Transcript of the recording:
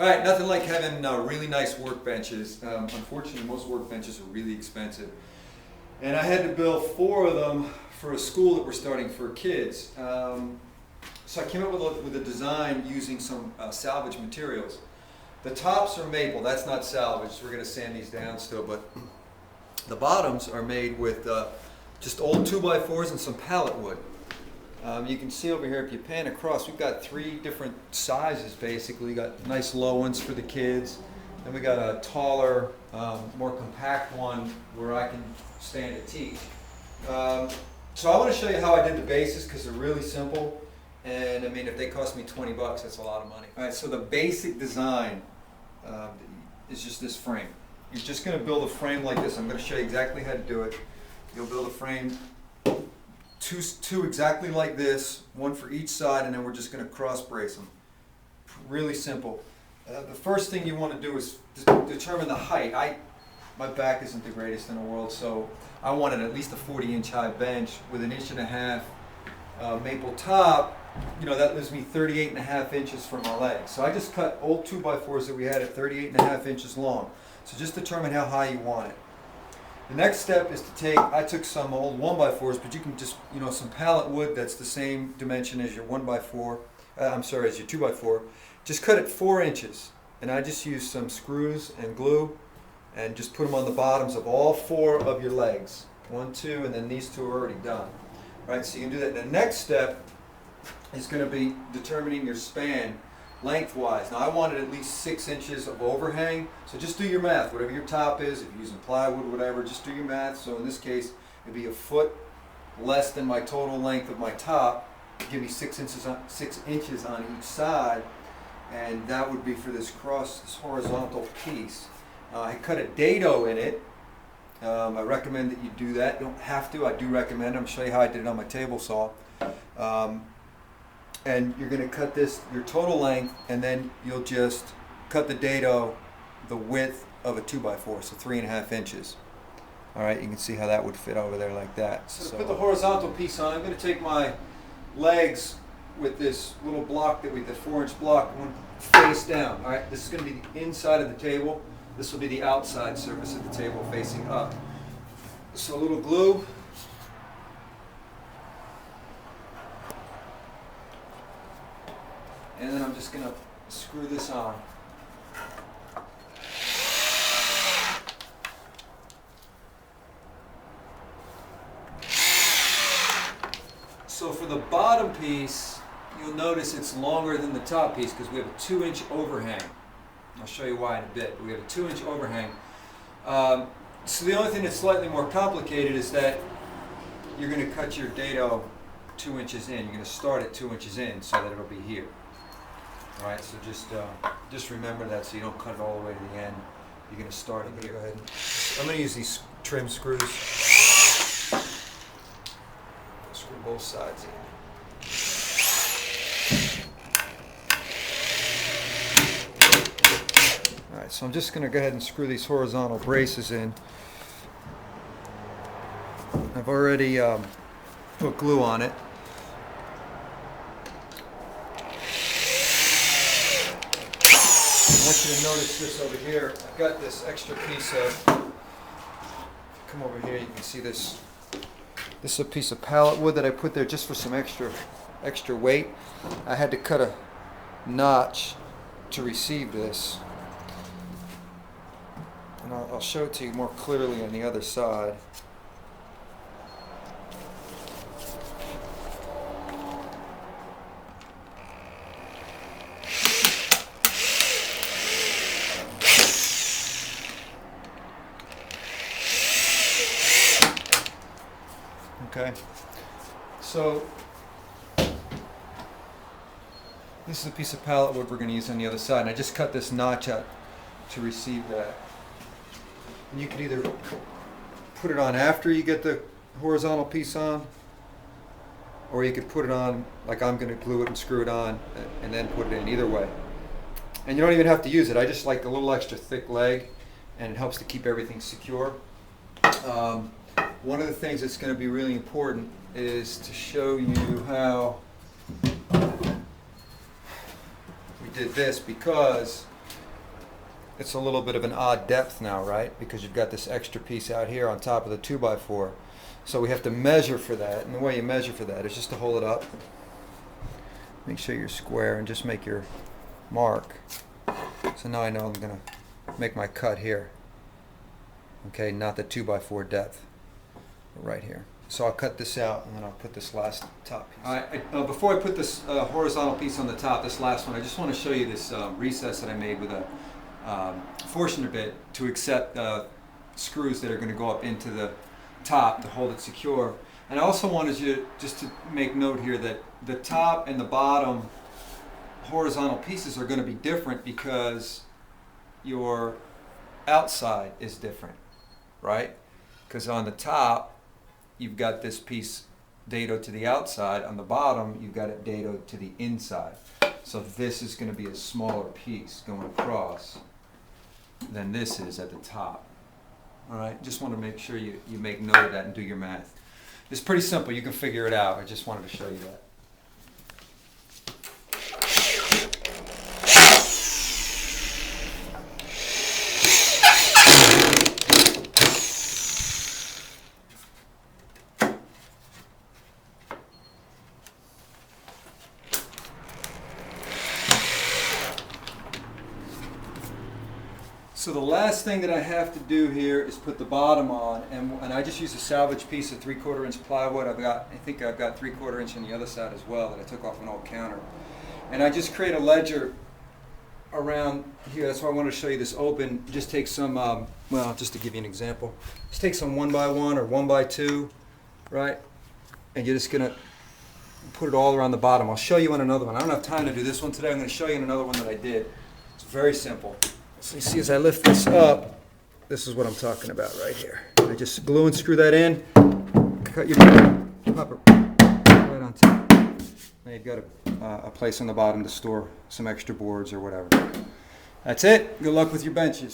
All right, nothing like having really nice workbenches. Unfortunately, most workbenches are really expensive. And I had to build 4 of them for a school that we're starting for kids. So I came up with a design using some salvage materials. The tops are maple, that's not salvaged. We're going to sand these down still, but the bottoms are made with just old 2x4s and some pallet wood. You can see over here, if you pan across, we've got 3 different sizes basically. We got nice low ones for the kids, then we got a taller, more compact one where I can stand to teach. So I want to show you how I did the bases because they're really simple, and I mean if they cost me 20 bucks, that's a lot of money. All right, so the basic design is just this frame. You're just going to build a frame like this. I'm going to show you exactly how to do it. You'll build a frame two exactly like this, one for each side, and then we're just going to cross brace them. Really simple. The first thing you want to do is determine the height. My back isn't the greatest in the world, so I wanted at least a 40-inch high bench with an 1.5 inch maple top. You know, that leaves me 38.5 inches for my legs. So I just cut old 2x4s that we had at 38.5 inches long. So just determine how high you want it. The next step is to I took some old 1x4s, but you can just, some pallet wood that's the same dimension as your 1x4, as your 2x4. Just cut it 4 inches. And I just used some screws and glue and just put them on the bottoms of all 4 of your legs. 1, 2, and then these 2 are already done. Right, so you can do that. The next step is going to be determining your span lengthwise. Now I wanted at least 6 inches of overhang, so just do your math. Whatever your top is, if you're using plywood, whatever, just do your math. So in this case, it'd be a foot less than my total length of my top. Give me 6 inches on each side, and that would be for this horizontal piece. I cut a dado in it. I recommend that you do that. You don't have to. I do recommend. I'm going to show you how I did it on my table saw. And you're going to cut this your total length, and then you'll just cut the dado the width of a 2x4, so 3.5 inches. All right, you can see how that would fit over there like that. So to put the horizontal piece on, I'm going to take my legs with this little block the 4-inch block, one face down. All right, this is going to be the inside of the table. This will be the outside surface of the table facing up. So a little glue. And then I'm just going to screw this on. So for the bottom piece, you'll notice it's longer than the top piece because we have a 2-inch overhang. I'll show you why in a bit, but we have a 2-inch overhang. So the only thing that's slightly more complicated is that you're going to cut your dado 2 inches in. You're going to start at 2 inches in so that it'll be here. All right, so just remember that so you don't cut it all the way to the end. You're going to start it here. Go ahead. I'm going to use these trim screws. Screw both sides in. All right, so I'm just going to go ahead and screw these horizontal braces in. I've already put glue on it. I want you to notice this over here. I've got this extra piece of, come over here, you can see this. This is a piece of pallet wood that I put there just for some extra weight. I had to cut a notch to receive this. And I'll show it to you more clearly on the other side. Okay, so this is a piece of pallet wood we're going to use on the other side, and I just cut this notch out to receive that. And you can either put it on after you get the horizontal piece on, or you could put it on like I'm going to glue it and screw it on and then put it in, either way. And you don't even have to use it. I just like the little extra thick leg, and it helps to keep everything secure. One of the things that's going to be really important is to show you how we did this, because it's a little bit of an odd depth now, right? Because you've got this extra piece out here on top of the 2x4. So we have to measure for that, and the way you measure for that is just to hold it up. Make sure you're square and just make your mark. So now I know I'm going to make my cut here. Okay, not the 2x4 depth, but right here. So I'll cut this out, and then I'll put this last top piece. Before I put this horizontal piece on the top, this last one, I just want to show you this recess that I made with a Forstner bit to accept screws that are going to go up into the top to hold it secure. And I also wanted you just to make note here that the top and the bottom horizontal pieces are going to be different because your outside is different, right? Because on the top you've got this piece dado to the outside, on the bottom you've got it dado to the inside. So this is going to be a smaller piece going across than this is at the top. All right, just want to make sure you make note of that and do your math. It's pretty simple, you can figure it out. I just wanted to show you that. So the last thing that I have to do here is put the bottom on, and I just use a salvage piece of 3/4 inch plywood. I think I've got 3/4 inch on the other side as well that I took off an old counter. And I just create a ledger around here. That's why I wanted to show you this open. Just take some, well, just to give you an example, just take some 1x1 or 1x2, right? And you're just gonna put it all around the bottom. I'll show you on another one. I don't have time to do this one today. I'm gonna show you in another one that I did. It's very simple. So you see, as I lift this up, this is what I'm talking about right here. I just glue and screw that in, cut your pop it right on top. Now you've got a place on the bottom to store some extra boards or whatever. That's it. Good luck with your benches.